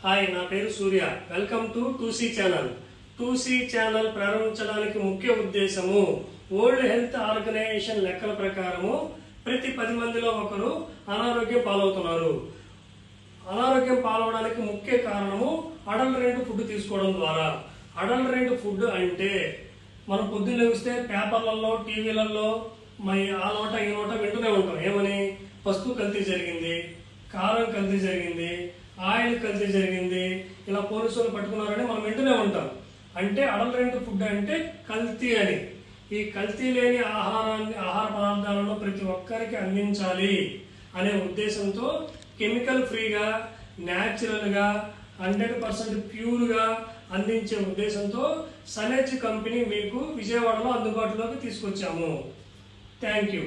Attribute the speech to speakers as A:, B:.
A: Hi, నా పేరు Surya. Welcome to 2C channel. 2C channel ప్రారంభించడానికి ముఖ్య ఉద్దేశము వరల్డ్ హెల్త్ ఆర్గనైజేషన్ లెక్కల ప్రకారము ప్రతి 10 మందిలో ఒకరు అనారోగ్యం పాలవుతున్నారు. అనారోగ్యం పాలవడానికి ముఖ్య కారణము అడల్టరేట్ ఫుడ్ తీసుకోవడం ద్వారా. అడల్టరేట్ ఫుడ్ అంటే మనం పొద్దున్న లేస్తే పేపర్లలో, టీవీలలో ఆ నోట ఈ నోట వింటూనే ఉంటాం. ఏమని? పసుపు కల్తీ జరిగింది, కారం కల్తీ జరిగింది, ఆయిల్ కల్తీ జరిగింది, ఇలా పోలీసులు పట్టుకున్నారని మనం వింటూనే ఉంటాం. అంటే అడల్టరేట్ ఫుడ్ అంటే కల్తీ అని. ఈ కల్తీ లేని ఆహార పదార్థాలను ప్రతి ఒక్కరికి అందించాలి అనే ఉద్దేశంతో కెమికల్ ఫ్రీగా, న్యాచురల్ గా, 100% ప్యూర్ గా అందించే ఉద్దేశంతో సనేజ్ కంపెనీ మీకు విజయవాడలో అందుబాటులోకి తీసుకొచ్చాము. Thank you.